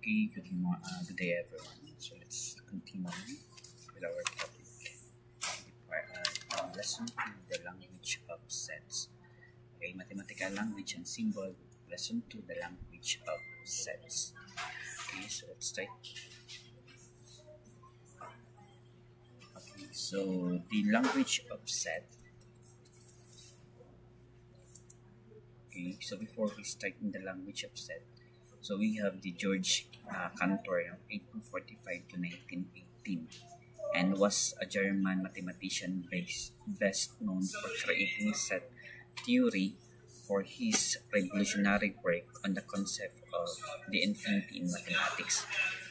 Okay, good day everyone. So let's continue with our topic. Lesson 2, the language of sets. Okay, mathematical language and symbol. Lesson 2, the language of sets. Okay, so let's start. Okay, so the language of set. Okay, so before we start in the language of set, so we have the George Cantor, 1845 to 1918, and was a German mathematician best known for creating set theory for his revolutionary work on the concept of the infinity in mathematics.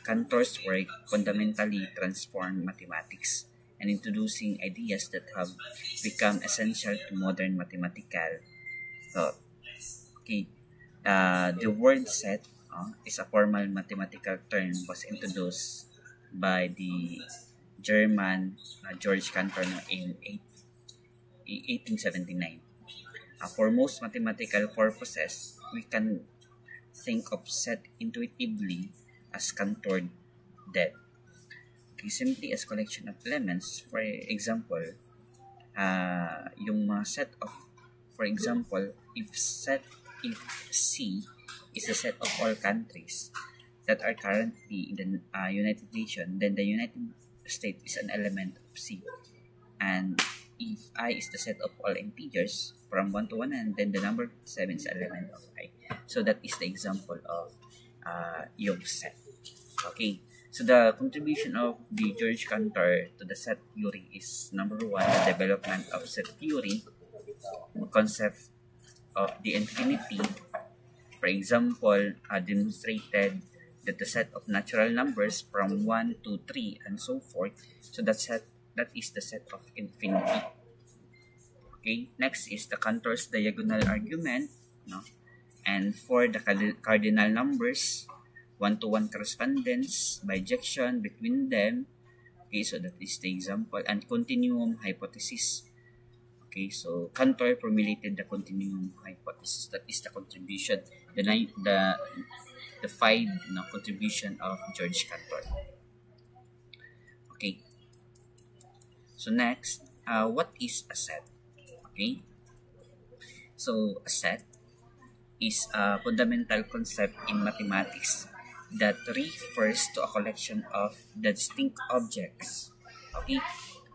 Cantor's work fundamentally transformed mathematics and introducing ideas that have become essential to modern mathematical thought. Okay, the word set is a formal mathematical term was introduced by the German George Cantor in 1879. For most mathematical purposes, we can think of set intuitively as Cantor did. Okay, simply as collection of elements. For example, yung mga set of, for example, if C is a set of all countries that are currently in the United Nations, then the United States is an element of C. And if I is the set of all integers from 1 to 1, and then the number 7 is element of I. So that is the example of yung set. Okay, so the contribution of the George Cantor to the set theory is number 1, the development of set theory, the concept of the infinity. For example, demonstrated that the set of natural numbers from 1 to 3 and so forth, so that is the set of infinity. Okay, next is the Cantor's diagonal argument, and for the cardinal numbers, 1-to-1 correspondence, bijection between them. Okay, so that is the example, and continuum hypothesis. Okay, so Cantor formulated the continuum hypothesis. That is the contribution, the 5 contribution of George Cantor. Okay, so next, what is a set? Okay, so a set is a fundamental concept in mathematics that refers to a collection of distinct objects. Okay,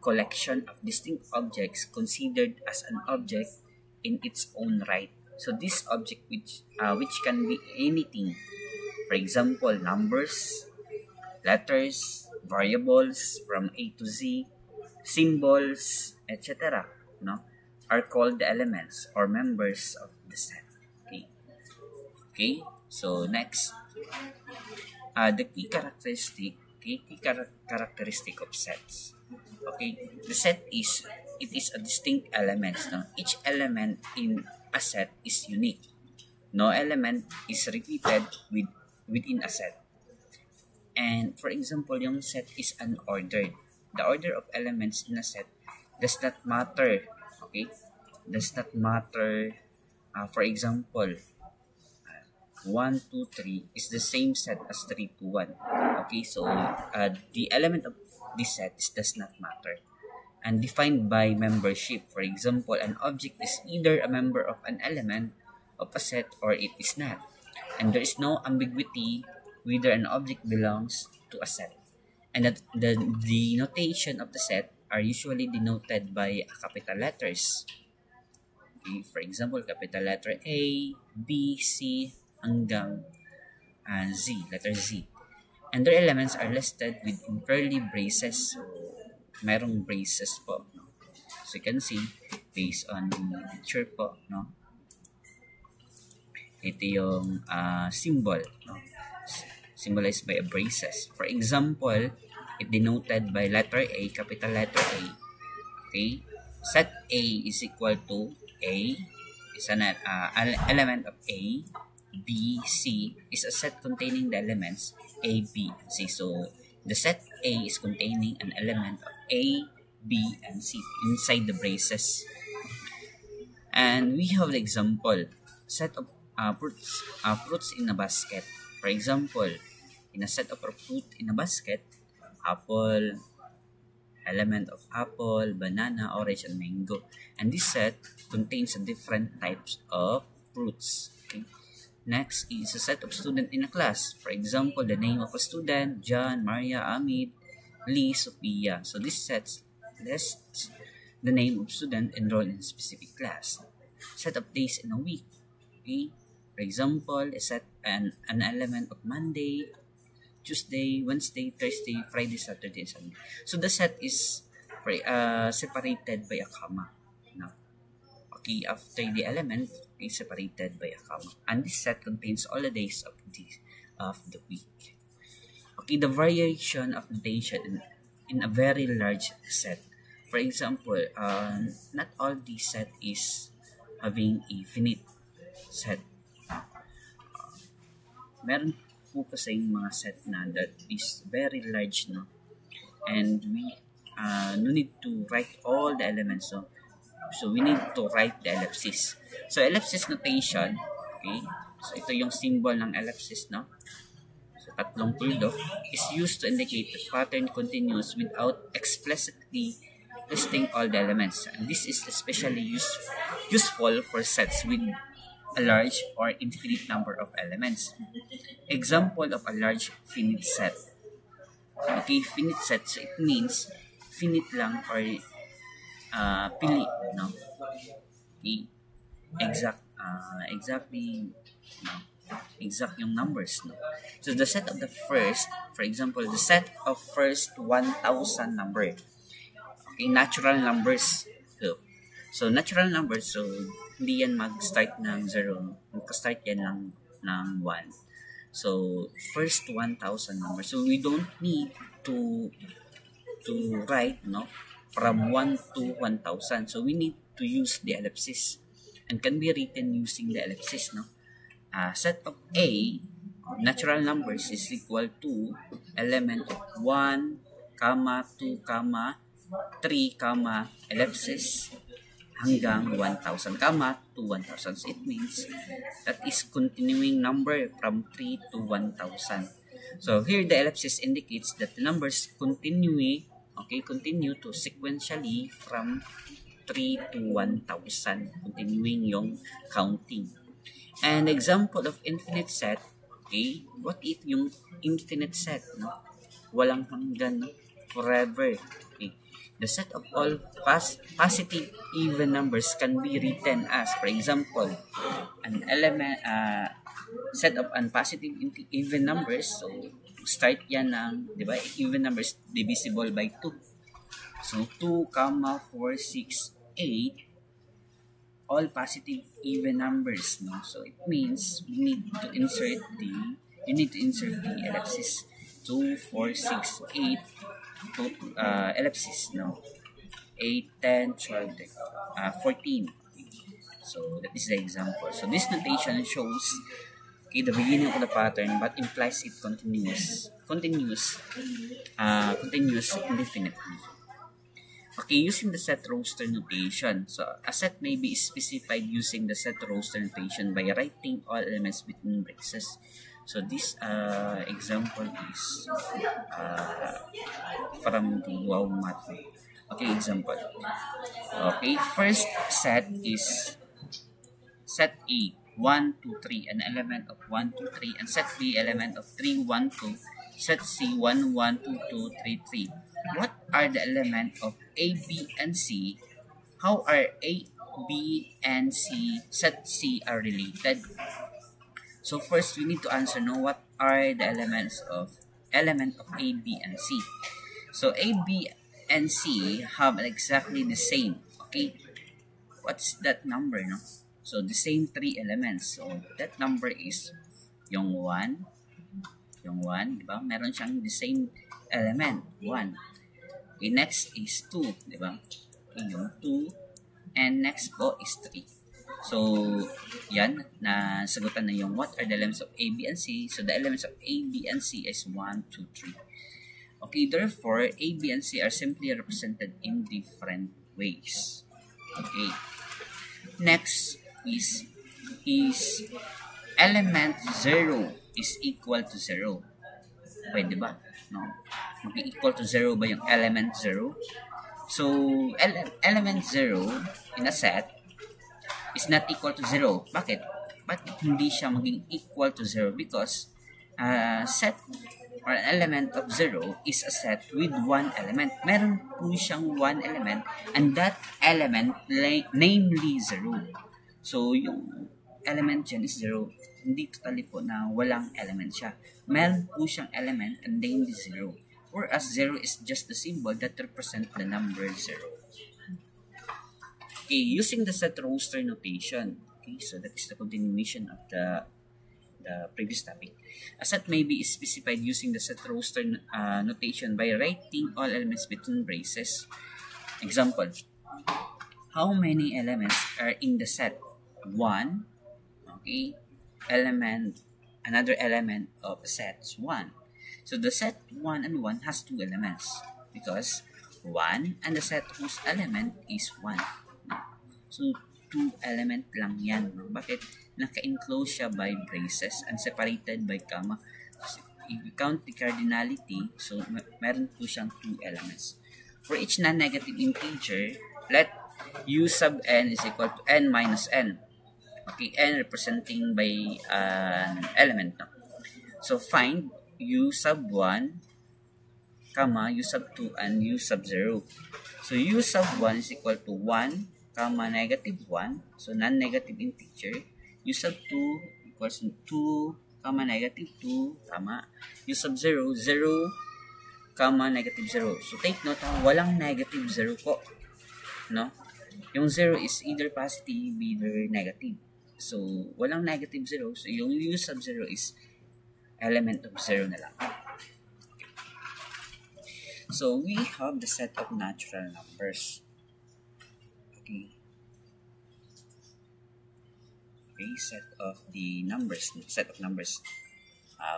collection of distinct objects considered as an object in its own right. So this object which can be anything. For example, numbers, letters, variables from A to Z, symbols, etc. Are called the elements or members of the set. Okay. So next, the key characteristic of sets. Okay, the set is a distinct element. Each element in a set is unique. No element is repeated within a set. And for example, yung set is unordered. The order of elements in a set does not matter. Okay, does not matter. For example, 1, 2, 3 is the same set as 3 to 1. Okay, so the element of this set does not matter, and defined by membership. For example, an object is either a member of an element of a set or it is not, and there is no ambiguity whether an object belongs to a set. And that the notation of the set are usually denoted by capital letters. Okay, for example, capital letter A, B, C, hanggang Z, letter Z. And their elements are listed with curly braces. So, merong braces po. So, you can see, based on the picture po, ito yung symbol, symbolized by a braces. For example, it denoted by letter A, capital letter A. Okay, set A is equal to A, is an element of A. B, C is a set containing the elements A, B, and C. So, the set A is containing an element of A, B, and C inside the braces. And we have the example, set of fruits in a basket. For example, in a set of fruit in a basket, apple, element of apple, banana, orange, and mango. And this set contains different types of fruits. Okay? Next is a set of students in a class. For example, the name of a student, John, Maria, Amit, Lee, Sophia. So this sets lists the name of student enrolled in a specific class. Set of days in a week. Okay? For example, a set an element of Monday, Tuesday, Wednesday, Thursday, Friday, Saturday, Sunday. So the set is separated by a comma. Now, okay, after the element is separated by a comma, and this set contains all the days of the week. Okay, the variation of notation in a very large set. For example, not all the set is having a finite set. Meron po kasing mga set na that is very large, no? And we no need to write all the elements, no? So we need to write the ellipsis. So ellipsis notation, okay? So ito yung symbol ng ellipsis, no? So tatlong tuldok is used to indicate the pattern continues without explicitly listing all the elements. And this is especially useful for sets with a large or infinite number of elements. Example of a large finite set. Okay, finite set, so it means finite lang or pili, no? Okay, exactly, no? Exact yung numbers, no? So the set of the first, for example, the set of first 1,000 number. Okay, natural numbers. So natural numbers, so hindi yan mag-start ng 0. Mag-start yan lang ng 1. So, first 1,000 numbers. So, we don't need to write, no, from 1 to 1,000. So, we need to use the ellipsis. And can be written using the ellipsis, no. Set of A, natural numbers, is equal to element of 1, 2, 3, ellipsis, hanggang 1,000, to 1,000. So it means that is continuing number from 3 to 1,000. So here the ellipsis indicates that the numbers continue to sequentially from 3 to 1,000, continuing yung counting. And example of infinite set, okay, what if yung infinite set, no? Walang hanggan, no? Forever. Okay. The set of all positive even numbers can be written as, for example, an element, set of unpositive even numbers. So, start yan ng, di ba, even numbers divisible by 2. So, 2, 4, 6, 8, all positive even numbers. No? So, it means you need to insert the ellipsis. 2, 4, 6, 8, ellipsis, no? 8, 10, 12, 14. So that is the example. So this notation shows, okay, the beginning of the pattern, but implies it continues indefinitely. Okay, using the set roster notation. So a set may be specified using the set roster notation by writing all elements between braces. So this example is from the Wow Math. Okay, example. Okay, first set is set A, 1, 2, 3, an element of 1, 2, 3, and set B, element of 3, 1, 2, set C, 1, 1, 2, 2, 3, 3. What are the elements of A, B, and C? How are A, B, and C, set C are related? So first, we need to answer, no, what are the element of A, B, and C. So A, B, and C have exactly the same. Okay, what's that number, no? So the same 3 elements. So that number is yung 1, di ba? Meron siyang the same element, 1. Okay, next is 2, di ba? Okay, yung 2, and next po is 3. So, yan, nasagutan na yung what are the elements of A, B, and C. So, the elements of A, B, and C is 1, 2, 3. Okay, therefore, A, B, and C are simply represented in different ways. Okay. Next is element 0 is equal to 0. Pwede ba? No? Mag-equal to 0 ba yung element 0? So, element 0 in a set is not equal to 0. Bakit? Bakit hindi siya maging equal to 0? Because set or an element of 0 is a set with one element. Meron po siyang one element and that element namely 0. So, yung element dyan is 0. Hindi totally po na walang element siya. Meron po siyang element and namely 0. Whereas 0 is just the symbol that represents the number 0. Okay, using the set roster notation. Okay, so that is the continuation of the previous topic. A set may be specified using the set roster notation by writing all elements between braces. Example, how many elements are in the set? 1, okay, another element of a set is 1. So the set 1 and 1 has 2 elements because 1 and the set whose element is 1. So 2 element lang yan. Bakit? Naka-enclose siya by braces and separated by comma. So, if you count the cardinality, so meron po siyang 2 elements. For each non-negative integer, let u sub n is equal to n minus n. Okay, n representing by an element. No? So find u sub 1, comma, u sub 2, and u sub 0. So u sub 1 is equal to 1, comma, negative 1. So non-negative integer. U sub 2 equals to 2, comma, negative 2, comma, u sub 0, 0, comma, negative 0. So take note, walang negative 0 po. No? Yung 0 is either positive, either negative. So, walang negative 0. So, yung u sub 0 is element of 0 na lang. So, we have the set of natural numbers. Okay. Okay, set of numbers.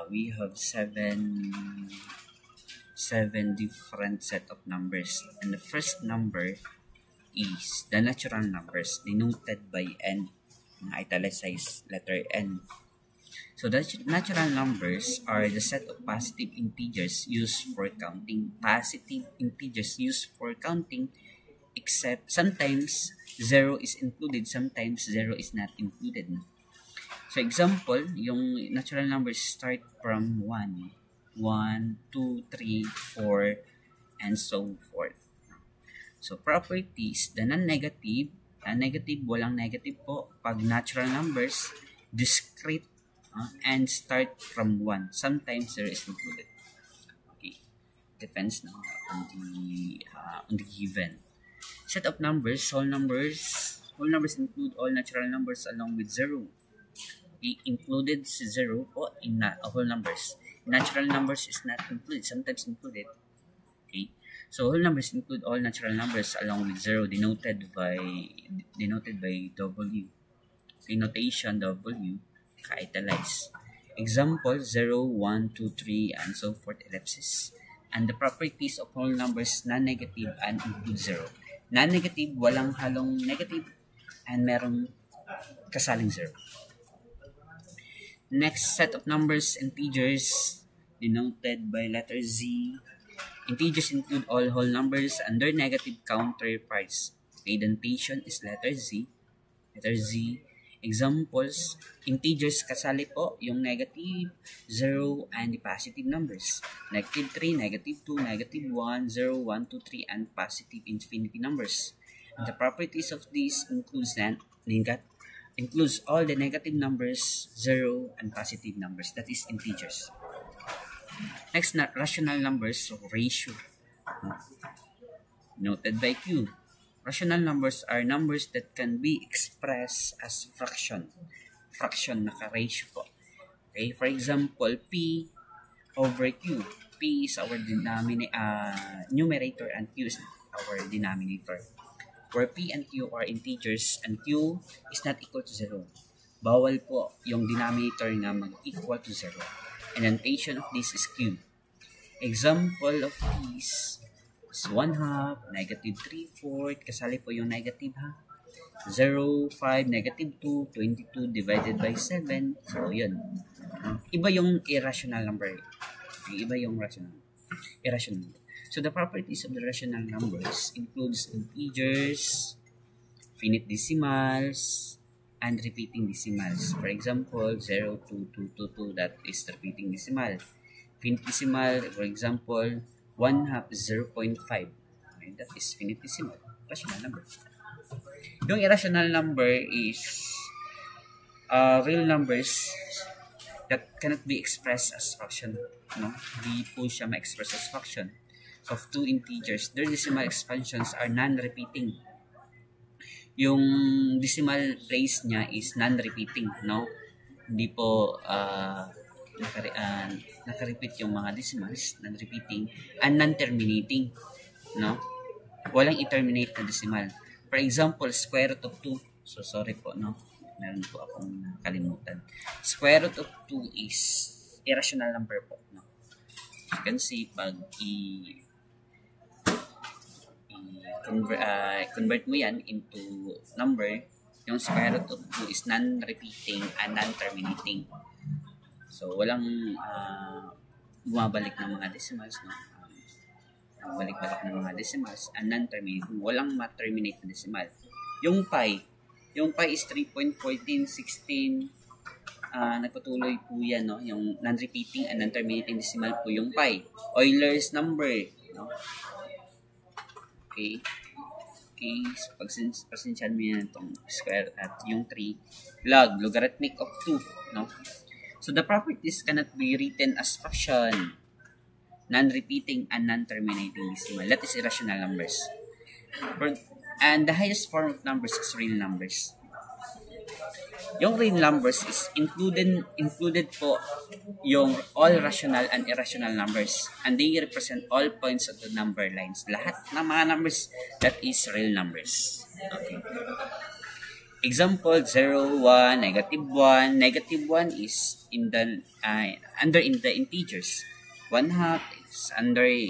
We have seven different set of numbers. And the first number is the natural numbers denoted by n, italicized letter n. So the natural numbers are the set of positive integers used for counting. Positive integers used for counting, except sometimes 0 is included, sometimes 0 is not included. So example, yung natural numbers start from 1, 2, 3, 4, and so forth. So properties, the non-negative, walang negative po. Pag natural numbers, discrete, and start from 1. Sometimes 0 is included. Okay, depends na on the given. Set of numbers, whole numbers include all natural numbers along with 0. Okay, included si 0 po in whole numbers. Natural numbers is not included, sometimes included. Okay, so whole numbers include all natural numbers along with 0, denoted by W. Okay, notation W, ka-italize. Example, 0, 1, 2, 3, and so forth, ellipsis. And the properties of whole numbers, non-negative and include 0. Non-negative, walang halong negative, and merong kasaling 0. Next set of numbers, integers, denoted by letter Z. Integers include all whole numbers and their negative counterparts. Okay, notation is letter Z. Letter Z. Examples, integers kasali po yung negative, 0, and the positive numbers. Negative 3, negative 2, negative 1, 0, 1, 2, 3, and positive infinity numbers. And the properties of these includes all the negative numbers, 0, and positive numbers. That is integers. Next, rational numbers, so ratio. Noted by Q. Rational numbers are numbers that can be expressed as fraction. Fraction, naka-ratio po. Okay, for example, P over Q. P is our numerator and Q is our denominator. Where P and Q are integers and Q is not equal to 0. Bawal po yung denominator nga mag-equal to 0. And the notation of this is Q. Example of these is 1/2, negative 3/4, kasali po yung negative half. 0, 5, negative 2, 22 divided by 7. So, yun. Iba yung irrational number. Yung iba yung irrational. So the properties of the rational numbers includes integers, finite decimals, and repeating decimals. For example, 0, 2, 2, 2, 2, that is repeating decimal. Finite decimal, for example, 1/2 is 0.5. Okay, that is finite decimal, rational number. Yung irrational number is real numbers that cannot be expressed as fraction. No? Hindi po siya ma-express as fraction. Of two integers, their decimal expansions are non-repeating. Yung decimal place niya is non-repeating, no? Hindi po naka-repeat yung mga decimals, non-repeating, and non-terminating, no? Walang i-terminate na decimal. For example, square root of 2. So, sorry po, no? Meron po akong nakalimutan. Square root of 2 is irrational number po, no? You can see, pag convert mo yan into number, yung square root of 2 is non-repeating and non-terminating. So, walang bumabalik ng mga decimals, no? Balik-balik ng mga decimals and non-terminating. Walang ma-terminate na decimal. Yung pi is 3.1416. Nagpatuloy po yan, no? Yung non-repeating and non-terminating decimal po yung pi. Euler's number, no? Okay. So, pasensyahan mo yan itong square at yung 3. Logarithmic of 2, no? So, the properties cannot be written as fraction, non-repeating, and non-terminating decimal. That is irrational numbers. And the highest form of numbers is real numbers. Yung real numbers is included po yung all rational and irrational numbers, and they represent all points of the number lines. Lahat ng mga numbers, that is real numbers. Okay. Example, 0, 1, -1. -1 is in the integers. 1/2 is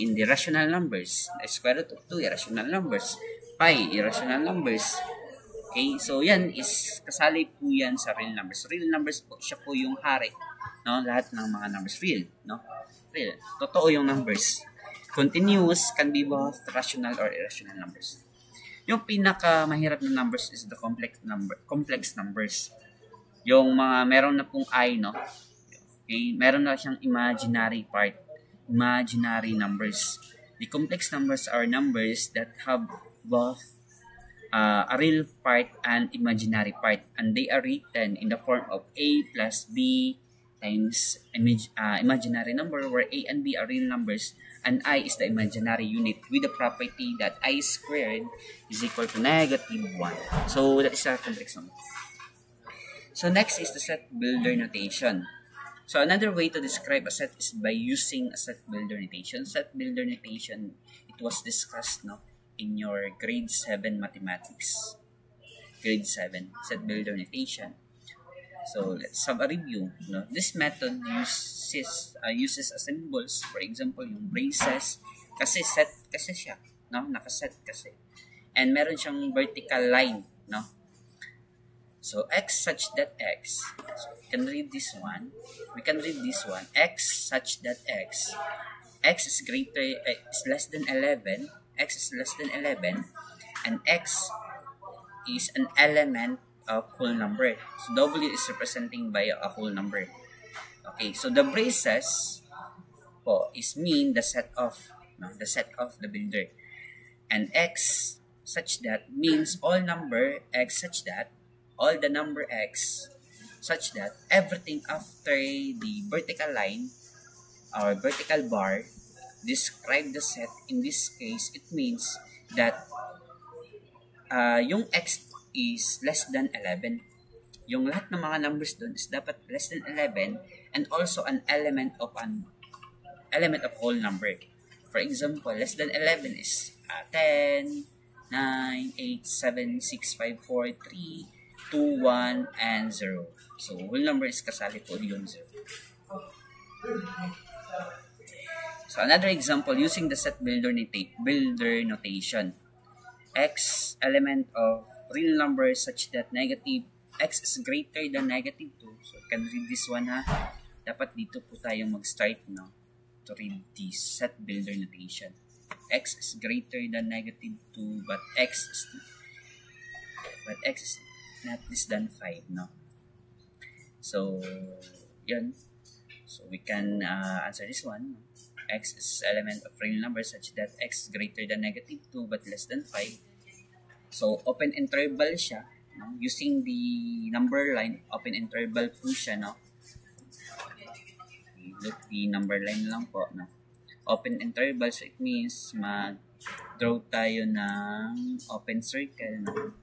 in the rational numbers. Square root of 2, irrational numbers. Pi, irrational numbers. Okay, so yan is kasali po yan sa real numbers. Real numbers po, siya po yung hari, no? Lahat ng mga numbers real, no? Real. Totoo yung numbers. Continuous can be both rational or irrational numbers. Yung pinaka mahirap na numbers is the complex numbers. Yung mga meron na pong I, no? Okay, meron na siyang imaginary part, imaginary numbers. The complex numbers are numbers that have both a real part and imaginary part, and they are written in the form of a plus b times imaginary number, where a and b are real numbers and I is the imaginary unit, with the property that I squared is equal to -1. So that is a complex number. So next is the set builder notation. So another way to describe a set is by using a set builder notation. Set builder notation, it was discussed, no, in your grade 7 mathematics. Grade 7, set builder notation. So let's have a review. No? This method uses symbols. For example, yung braces, kasi set kasi siya, no? Nakaset kasi. And meron siyang vertical line, no? So x such that x. So we can read this one. X such that x. X is less than 11. X is less than 11, and x is an element of whole number. So W is representing by a whole number. Okay, so the braces po is mean the set of the builder, and x such that means all number x such that, all the number x such that everything after the vertical line or vertical bar describe the set. In this case, it means that yung x is less than 11. Yung lahat ng mga numbers doon is dapat less than 11, and also an element of whole number. For example, less than 11 is 10, 9, 8, 7, 6, 5, 4, 3, 2, 1, and 0. So, whole number is kasali po yung 0. So another example, using the set builder notation. X element of real number such that x is greater than -2. So you can read this one, ha. Dapat dito po tayo mag-start, no, to read the set builder notation. X is greater than negative 2, but X is not less than 5, no? So, yun. So, we can answer this one. X is element of real number such that X is greater than negative 2 but less than 5. So, open interval siya. No? Using the number line, open interval po siya, no? Look the number line lang po, no? Open interval, so it means mag-draw tayo ng open circle, no?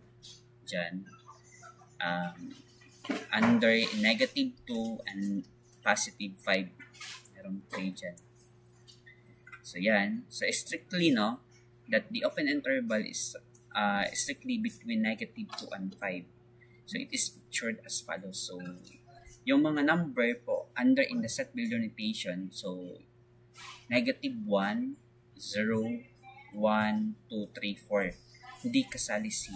Diyan. Under negative 2 and positive 5. Meron 3 dyan. So, yan. So, strictly, no, that the open interval is strictly between negative 2 and 5. So, it is pictured as follows. So, yung mga number po under in the set builder notation, so, negative 1, 0, 1, 2, 3, 4. Hindi kasali si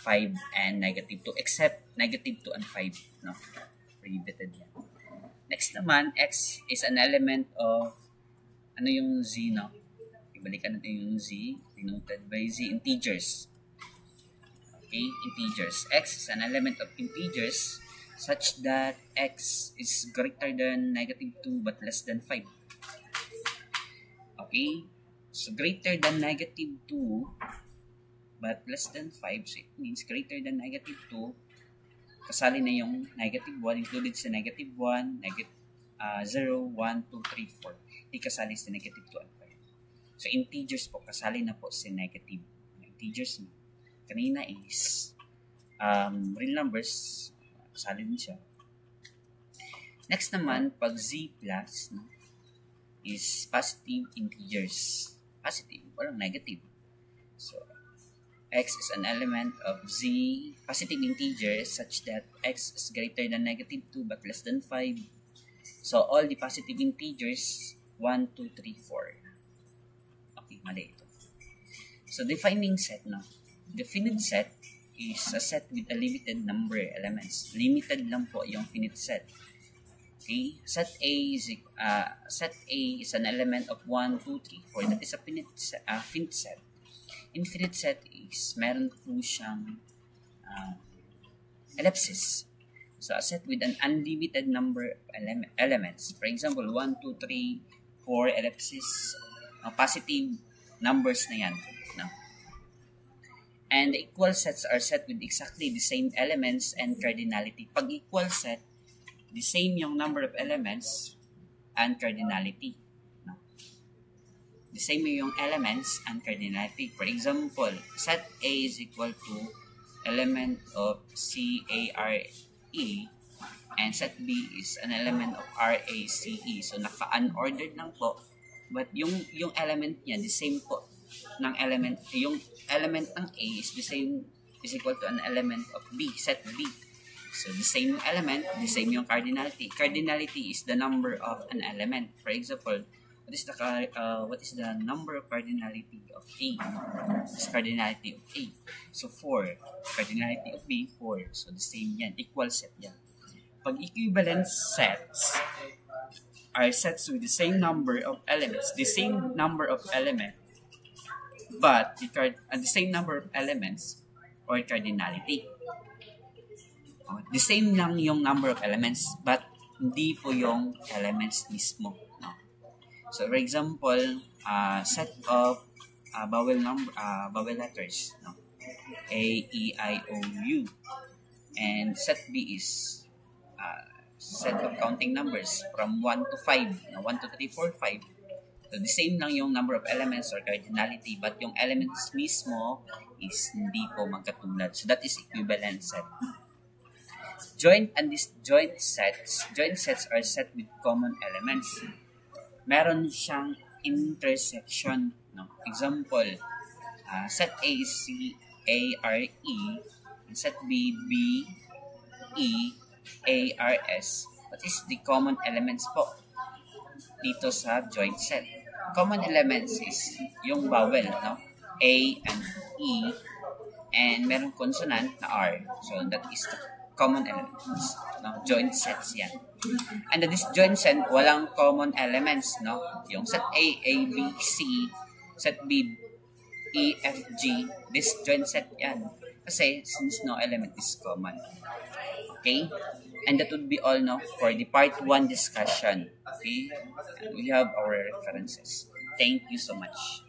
5 and negative 2 except negative 2 and 5, no? Prohibited yan. Next naman, X is an element of ano yung Z, no? Ibalikan natin yung Z, denoted by Z, integers. Okay, integers. X is an element of integers such that X is greater than negative 2 but less than 5. Okay, so greater than negative 2 but less than 5, so it means greater than negative 2, kasali na yung negative 1, included sa negative 1, negative 0, 1, 2, 3, 4. Hindi kasali sa negative 2 and 5. So, integers po, kasali na po sa negative. Integers na. Kanina is real numbers, kasali din siya. Next naman, pag Z plus, no, is positive integers. Positive, walang negative. So, X is an element of Z positive integers such that X is greater than negative 2 but less than 5. So, all the positive integers, 1, 2, 3, 4. Okay, mali ito. So, defining set, no? Definite set is a set with a limited number of elements. Limited lang po yung finite set. Okay? Set A is an element of 1, 2, 3, 4. That is a finite set. Infinite set is meron po siyang ellipses. So, a set with an unlimited number of elements. For example, 1, 2, 3, 4 ellipses. Positive numbers na yan. No? And the equal sets are set with exactly the same elements and cardinality. Pag equal set, the same yung number of elements and cardinality. The same yung elements and cardinality. For example, set A is equal to element of C-A-R-E and set B is an element of R-A-C-E. So, naka-unordered lang po. But yung element niya, the same po ng element. Yung element ng A is the same, is equal to an element of B, set B. So, the same yung element, the same yung cardinality. Cardinality is the number of an element. For example, what is the number of cardinality of A? It's cardinality of A. So, 4. Cardinality of B, 4. So, the same yan. Equal set yan. Pag equivalent sets are sets with the same number of elements. The same number of elements, but the same number of elements or cardinality. The same lang yung number of elements, but hindi po yung elements mismo. So, for example, set of vowel letters, no? A, E, I, O, U. And set B is set of counting numbers from 1 to 5. 1, 2, 3, 4, 5. So, the same lang yung number of elements or cardinality, but yung elements mismo is hindi po magkatulad. So, that is equivalent set. Joint and disjoint sets are set with common elements. Meron siyang intersection. No? Example, set A is C-A-R-E, and set B, B-E-A-R-S. What is the common elements po dito sa joint set? Common elements is yung vowel, no? A and E, and meron consonant na R. So, that is common elements. No? Joint sets yan. And the disjoint set, walang common elements. No? Yung set A, B, C, set B, E, F, G, disjoint set yan. Kasi since no element is common. Okay? And that would be all no, for the part 1 discussion. Okay? And we have our references. Thank you so much.